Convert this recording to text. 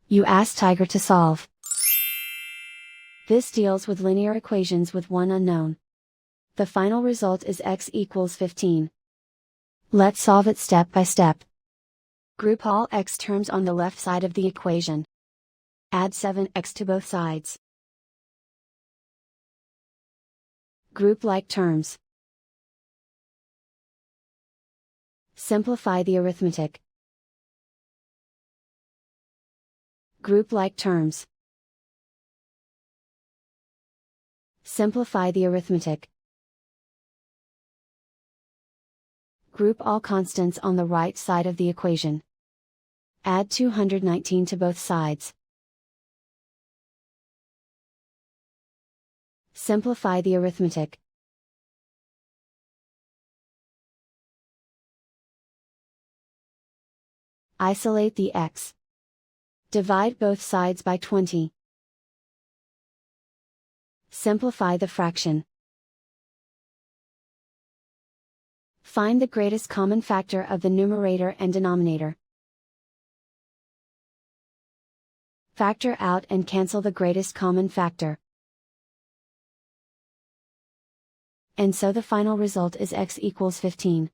You ask Tiger to solve. This deals with linear equations with one unknown. The final result is x equals 15. Let's solve it step by step. Group all x terms on the left side of the equation. Add 7x to both sides. Group like terms. Simplify the arithmetic. Group like terms. Simplify the arithmetic. Group all constants on the right side of the equation. Add 219 to both sides. Simplify the arithmetic. Isolate the x. Divide both sides by 20. Simplify the fraction. Find the greatest common factor of the numerator and denominator. Factor out and cancel the greatest common factor. And so the final result is x equals 15.